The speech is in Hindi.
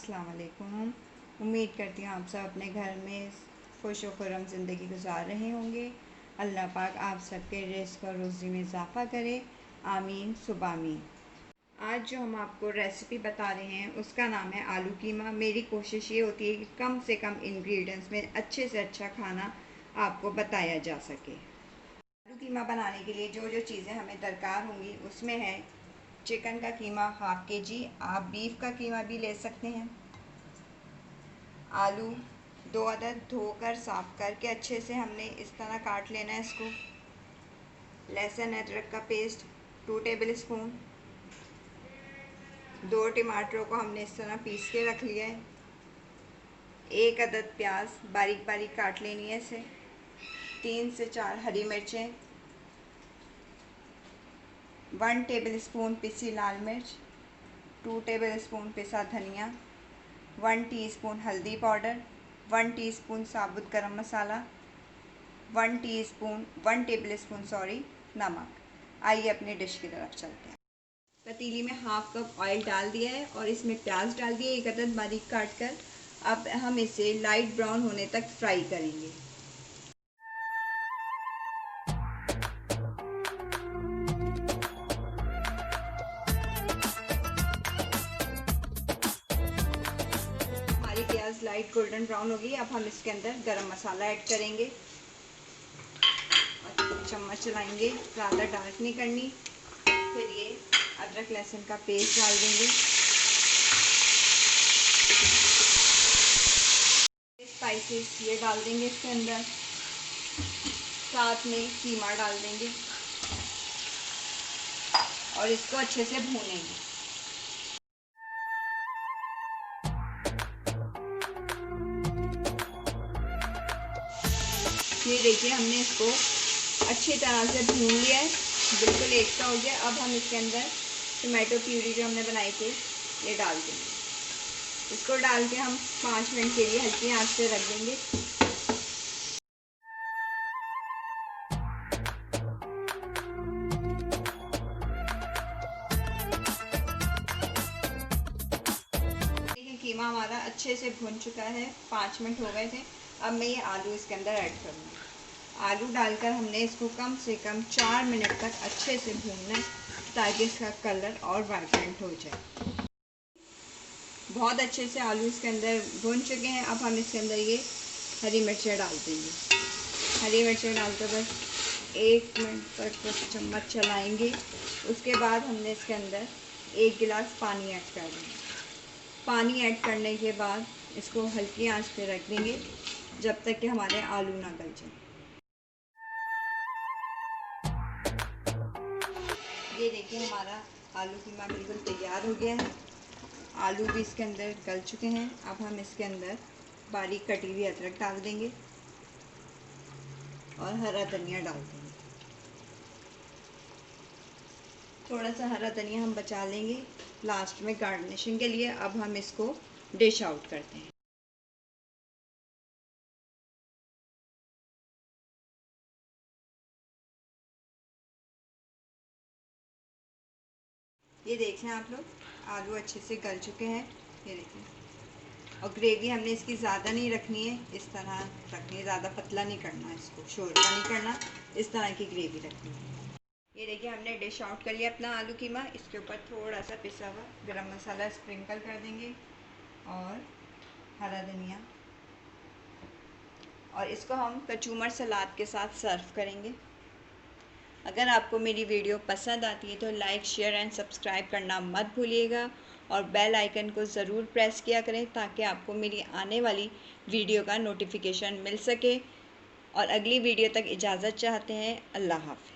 अस्सलाम वालेकुम। उम्मीद करती हूँ आप सब अपने घर में खुश व खुर्रम ज़िंदगी गुजार रहे होंगे। अल्लाह पाक आप सबके रिज़्क़ और रोज़ी में इजाफ़ा करे, आमीन सुबामीन। आज जो हम आपको रेसिपी बता रहे हैं उसका नाम है आलू कीमा। मेरी कोशिश ये होती है कि कम से कम इंग्रेडिएंट्स में अच्छे से अच्छा खाना आपको बताया जा सके। आलू कीमा बनाने के लिए जो जो चीज़ें हमें दरकार होंगी उसमें है चिकन का कीमा हाफ़ kg, आप बीफ का कीमा भी ले सकते हैं। आलू 2 अदद धोकर साफ़ करके अच्छे से हमने इस तरह काट लेना है इसको। लहसुन अदरक का पेस्ट 2 टेबल स्पून। 2 टमाटरों को हमने इस तरह पीस के रख लिया है। 1 अदद प्याज बारीक बारीक काट लेनी है इसे। 3 से 4 हरी मिर्चें, 1 टेबल स्पून पिसी लाल मिर्च, 2 टेबल स्पून पिसा धनिया, 1 टीस्पून हल्दी पाउडर, 1 टीस्पून साबुत गरम मसाला, 1 टेबल स्पून नमक। आइए अपनी डिश की तरफ चलते हैं। पतीली में हाफ कप ऑयल डाल दिया है और इसमें प्याज डाल दिए 1 अदद बारीक काट कर। अब हम इसे लाइट ब्राउन होने तक फ्राई करेंगे। प्याज लाइट गोल्डन ब्राउन होगी। अब हम इसके अंदर गरम मसाला ऐड करेंगे और चम्मच चलाएंगे, ज़्यादा डार्क नहीं करनी। फिर ये अदरक लहसुन का पेस्ट डाल देंगे। स्पाइसेस ये डाल देंगे इसके अंदर, साथ में कीमा डाल देंगे और इसको अच्छे से भूनेंगे। ये देखिए हमने इसको अच्छी तरह से भून लिया है, बिल्कुल एक सा हो गया। अब हम इसके अंदर टमाटो प्यूरी जो हमने बनाई थी ये डाल देंगे। इसको डाल के हम 5 मिनट के लिए हल्की आंच से रख देंगे। देखिए कीमा हमारा अच्छे से भून चुका है, 5 मिनट हो गए थे। अब मैं ये आलू इसके अंदर ऐड करूँगी। आलू डालकर हमने इसको कम से कम 4 मिनट तक अच्छे से भूनना है ताकि इसका कलर और वाइब्रेंट हो जाए। बहुत अच्छे से आलू इसके अंदर भून चुके हैं। अब हम इसके अंदर ये हरी मिर्चें डाल देंगे। हरी मिर्चें डालकर बस 1 मिनट तक बस चम्मच चलाएंगे। उसके बाद हमने इसके अंदर 1 गिलास पानी ऐड कर देंगे। पानी ऐड करने के बाद इसको हल्की आंच पे रख देंगे जब तक कि हमारे आलू ना गल जाए। ये देखिए हमारा आलू कीमा बिल्कुल तैयार हो गया है। आलू भी इसके अंदर गल चुके हैं। अब हम इसके अंदर बारीक कटी हुई अदरक डाल देंगे और हरा धनिया डाल देंगे। थोड़ा सा हरा धनिया हम बचा लेंगे लास्ट में गार्निशिंग के लिए। अब हम इसको डिश आउट करते हैं। ये देखें आप लोग, आलू अच्छे से गल चुके हैं। ये देखें, और ग्रेवी हमने इसकी ज़्यादा नहीं रखनी है, इस तरह रखनी है, ज़्यादा पतला नहीं करना, इसको शोरबा नहीं करना, इस तरह की ग्रेवी रखनी है। ये देखिए हमने डिश आउट कर लिया अपना आलू कीमा। इसके ऊपर थोड़ा सा पिसा हुआ गरम मसाला स्प्रिंकल कर देंगे और हरा धनिया, और इसको हम कचूमर सलाद के साथ सर्व करेंगे। अगर आपको मेरी वीडियो पसंद आती है तो लाइक शेयर एंड सब्सक्राइब करना मत भूलिएगा और बेल आइकन को ज़रूर प्रेस किया करें ताकि आपको मेरी आने वाली वीडियो का नोटिफिकेशन मिल सके। और अगली वीडियो तक इजाज़त चाहते हैं। अल्लाह हाफ़िज़।